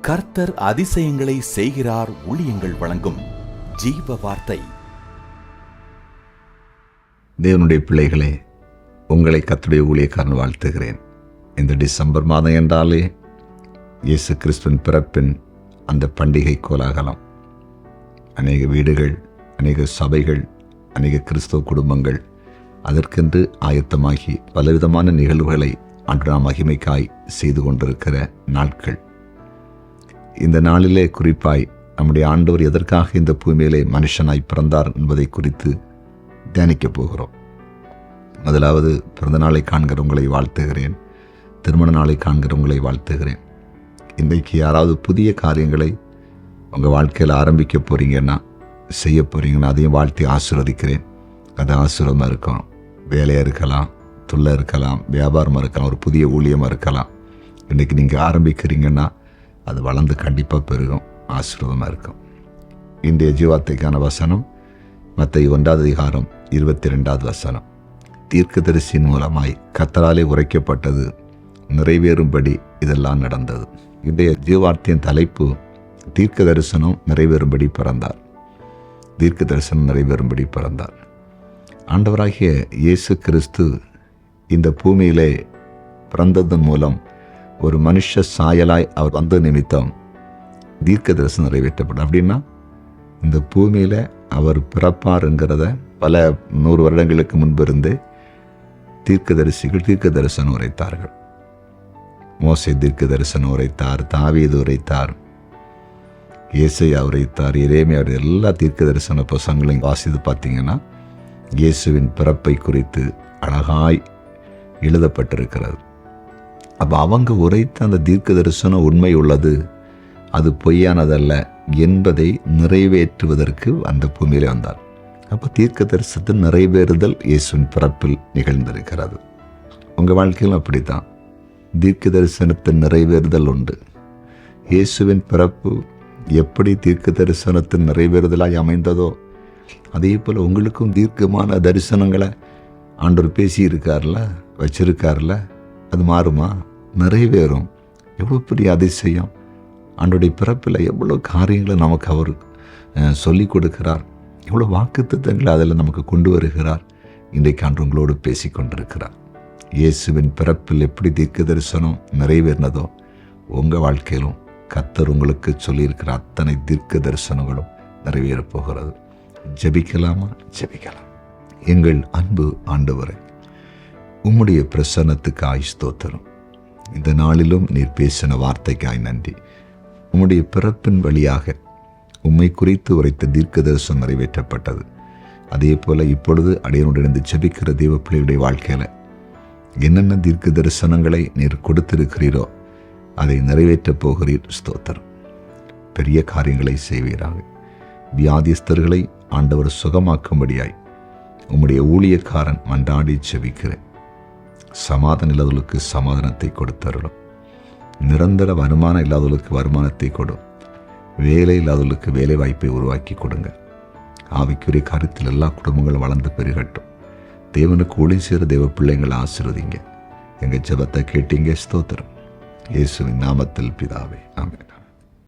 கர்த்தர் அதிசயங்களை செய்கிறார். ஊழியங்கள் வழங்கும் ஜீவ வார்த்தை. தேவனுடைய பிள்ளைகளே, உங்களை கர்த்தருடைய ஊழியக்காரன் வாழ்த்துகிறேன். இந்த டிசம்பர் மாதம் என்றாலே இயேசு கிறிஸ்துவின் பிறப்பின் அந்த பண்டிகை கோலாகலம். அநேக வீடுகள், அநேக சபைகள், அநேக கிறிஸ்தவ குடும்பங்கள் அதற்கென்று ஆயத்தமாகி பலவிதமான நிகழ்வுகளை ஆண்டவருடைய மகிமைக்காய் செய்து கொண்டிருக்கிற நாட்கள். இந்த நாளிலே குறிப்பாய் நம்முடைய ஆண்டவர் எதற்காக இந்த பூமியிலே மனுஷனாய் பிறந்தார் என்பதை குறித்து தியானிக்கப் போகிறோம். முதலாவது, பிறந்த நாளை காண்கிற உங்களை வாழ்த்துகிறேன். திருமண நாளை காண்கிற உங்களை வாழ்த்துகிறேன். இன்றைக்கு யாராவது புதிய காரியங்களை உங்கள் வாழ்க்கையில் ஆரம்பிக்க போகிறீங்கன்னா, செய்ய போகிறீங்கன்னா, அதையும் வாழ்த்தி ஆசீர்வதிக்கிறேன். அது ஆசீர்வாதமாக இருக்கும். வேலையாக இருக்கலாம், தொழிலாக இருக்கலாம், வியாபாரமாக இருக்கலாம், ஒரு புதிய ஊழியமாக இருக்கலாம். இன்றைக்கி நீங்கள் ஆரம்பிக்கிறீங்கன்னா அது வளர்ந்து கண்டிப்பாக பெருகும், ஆசீர்வாதமாக இருக்கும். இன்றைய ஜீவார்த்தைக்கான வசனம் மத்தேயு 1:22 தீர்க்கதரிசியின் மூலமாய் கர்த்தராலே உரைக்கப்பட்டது நிறைவேறும்படி இதெல்லாம் நடந்தது. இன்றைய ஜீவார்த்தையின் தலைப்பு தீர்க்க தரிசனம் நிறைவேறும்படி பிறந்தார். தீர்க்க தரிசனம் நிறைவேறும்படி பிறந்தார். ஆண்டவராகிய இயேசு கிறிஸ்து இந்த பூமியிலே பிறந்ததன் மூலம் ஒரு மனுஷ சாயலாய் அவர் வந்த நிமித்தம் தீர்க்க தரிசனம் நிறைவேற்றப்படும். அப்படின்னா இந்த பூமியில் அவர் பிறப்பாருங்கிறத பல 100 வருடங்களுக்கு முன்பிருந்தே தீர்க்கதரிசிகள் தீர்க்க தரிசனம் உரைத்தார்கள். மோசே தீர்க்க தரிசனம் உரைத்தார், தாவீது உரைத்தார், ஏசாயா உரைத்தார், எரேமியா. எல்லா தீர்க்க தரிசன புத்தகங்களையும் வாசித்து பார்த்தீங்கன்னா இயேசுவின் பிறப்பை குறித்து அழகாய் எழுதப்பட்டிருக்கிறது. அப்போ அவங்க உரைத்த அந்த தீர்க்க தரிசனம் உண்மை உள்ளது, அது பொய்யானதல்ல என்பதை நிறைவேற்றுவதற்கு அந்த பூமியிலே வந்தார். அப்போ தீர்க்க தரிசனத்தின் நிறைவேறுதல் இயேசுவின் பிறப்பில் நிகழ்ந்திருக்கிறது. உங்கள் வாழ்க்கையில் அப்படித்தான் தீர்க்க தரிசனத்தின் நிறைவேறுதல் உண்டு. இயேசுவின் பிறப்பு எப்படி தீர்க்க தரிசனத்தின் நிறைவேறுதலாய் அமைந்ததோ, அதே போல் உங்களுக்கும் தீர்க்கமான தரிசனங்களை ஆண்டவர் பேசியிருக்கார்ல, வச்சிருக்கார்ல. அது மாறுமா? நிறைவேறும். எவ்வளோ பெரிய அதிசயம்! ஆண்டோடைய பிறப்பில் எவ்வளோ காரியங்களை நமக்கு அவர் சொல்லிக் கொடுக்கிறார், எவ்வளோ வாக்குத்தத்தங்களை அதில் நமக்கு கொண்டு வருகிறார். இன்றைக்கு ஆண்டவர் உங்களோடு பேசி கொண்டிருக்கிறார். இயேசுவின் பிறப்பில் எப்படி தீர்க்க தரிசனம் நிறைவேறினதோ, உங்கள் வாழ்க்கையிலும் கர்த்தர் உங்களுக்கு சொல்லியிருக்கிற அத்தனை தீர்க்க தரிசனங்களும் நிறைவேறப் போகிறது. ஜெபிக்கலாமா? ஜெபிக்கலாம். எங்கள் அன்பு ஆண்டவரே, உம்முடைய பிரசன்னத்துக்காய் ஸ்தோத்திரம். இந்த நாளிலும் நீர் பேசின வார்த்தைக்காய் நன்றி. உம்முடைய பிறப்பின் வழியாக உம்மை குறித்து உரைத்த தீர்க்க தரிசனம் நிறைவேற்றப்பட்டது. அதே போல இப்பொழுது அடியனுடன் ஜெபிக்கிற தேவ பிள்ளையுடைய வாழ்க்கையில் என்னென்ன தீர்க்க தரிசனங்களை நீர் கொடுத்திருக்கிறீரோ அதை நிறைவேற்றப் போகிறீர். ஸ்தோத்திரம். பெரிய காரியங்களை செய்வீராக. வியாதிஸ்தர்களை ஆண்டவர் சுகமாக்கும்படியாய் உம்முடைய ஊழியக்காரன் மன்றாடி ஜெபிக்கிறேன். சமாதானம் இல்லாதவர்களுக்கு சமாதானத்தை கொடுத்தருளும். நிரந்தர வருமானம் இல்லாதவர்களுக்கு வருமானத்தை கொடும். வேலை இல்லாதவர்களுக்கு வேலை வாய்ப்பை உருவாக்கி கொடுங்க. ஆவிக்குரிய காரியத்தில் எல்லா குடும்பங்களும் வளர்ந்து பெருகட்டும். தேவனுக்கு ஒளி சேர தேவ பிள்ளைங்களை ஆசீர்வதிங்க. எங்கள் ஜெபத்தை கேட்டீங்க. ஸ்தோத்திரம். இயேசுவின் நாமத்தில் பிதாவே, ஆமென்.